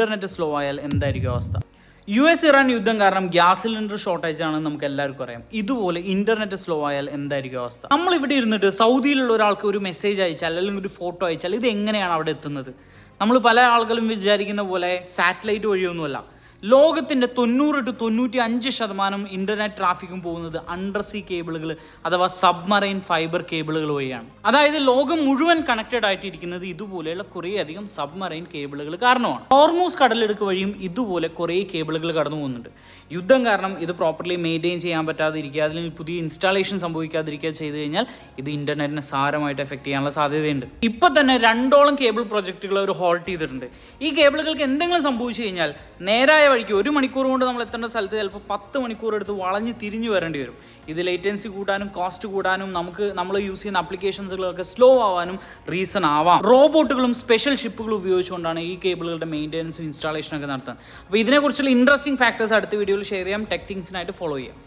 Internet slow ആയാൽ എന്തായിരിക്കും അവസ്ഥ? US-Iran യുദ്ധം കാരണം ഗ്യാസ് സിലിണ്ടർ ഷോർട്ടേജ് ആണെന്ന് നമുക്ക് എല്ലാവർക്കും അറിയാം. ഇതുപോലെ ഇന്റർനെറ്റ് സ്ലോ ആയാൽ എന്തായിരിക്കും അവസ്ഥ? നമ്മൾ ഇവിടെ ഇരുന്നിട്ട് സൗദിയിലുള്ള ഒരാൾക്ക് ഒരു മെസ്സേജ് അയച്ചാൽ അല്ലെങ്കിൽ ഒരു ഫോട്ടോ അയച്ചാൽ ഇത് എങ്ങനെയാണ് അവിടെ എത്തുന്നത്? നമ്മൾ പല ആളുകളും വിചാരിക്കുന്ന പോലെ സാറ്റലൈറ്റ് വഴിയൊന്നുമല്ല. ലോകത്തിൻ്റെ 90 to 95% ഇന്റർനെറ്റ് ട്രാഫിക്കും പോകുന്നത് അണ്ടർ സീ കേബിളുകൾ അഥവാ സബ്മറൈൻ ഫൈബർ കേബിളുകൾ വഴിയാണ്. അതായത് ലോകം മുഴുവൻ കണക്റ്റഡ് ആയിട്ടിരിക്കുന്നത് ഇതുപോലെയുള്ള കുറേയധികം സബ്മറൈൻ കേബിളുകൾ കാരണമാണ്. ഹോർമൂസ് കടലിടുക്ക് വഴിയും ഇതുപോലെ കുറേ കേബിളുകൾ കടന്നു പോകുന്നുണ്ട്. യുദ്ധം കാരണം ഇത് പ്രോപ്പർലി മെയിൻറ്റെയിൻ ചെയ്യാൻ പറ്റാതിരിക്കുക, അല്ലെങ്കിൽ പുതിയ ഇൻസ്റ്റാളേഷൻ സംഭവിക്കാതിരിക്കുക ചെയ്തു കഴിഞ്ഞാൽ ഇത് ഇന്റർനെറ്റിനെ സാരമായിട്ട് എഫക്ട് ചെയ്യാനുള്ള സാധ്യതയുണ്ട്. ഇപ്പൊ തന്നെ 2ഓളം കേബിൾ പ്രൊജക്റ്റുകൾ അവർ ഹോൾട്ട് ചെയ്തിട്ടുണ്ട്. ഈ കേബിളുകൾക്ക് എന്തെങ്കിലും സംഭവിച്ചു കഴിഞ്ഞാൽ നേരായ വഴിക്ക് 1 മണിക്കൂർ കൊണ്ട് നമ്മൾ എത്തേണ്ട സ്ഥലത്ത് ചിലപ്പോൾ 10 മണിക്കൂർ എടുത്ത് വളഞ്ഞ് തിരിഞ്ഞു വരേണ്ടി വരും. ഇത് ലേറ്റൻസി കൂട്ടാനും കോസ്റ്റ് കൂടാനും നമ്മൾ യൂസ് ചെയ്യുന്ന ആപ്ലിക്കേഷൻസുകളൊക്കെ സ്ലോ ആവാനും റീസൺ ആവാം. റോബോട്ടുകളും സ്പെഷ്യൽ ഷിപ്പുകളും ഉപയോഗിച്ചുകൊണ്ടാണ് ഈ കേബിളുകളുടെ മെയിൻ്റെനൻസും ഇൻസ്റ്റാളേഷനൊക്കെ നടത്തുന്നത്. അപ്പോൾ ഇതിനെക്കുറിച്ചുള്ള ഇൻട്രസ്റ്റിംഗ് ഫാക്ടേഴ്സ് അടുത്ത വീഡിയോയിൽ ഷെയർ ചെയ്യാം. ടെക് തിങ്സിനായിട്ട് ഫോളോ ചെയ്യാം.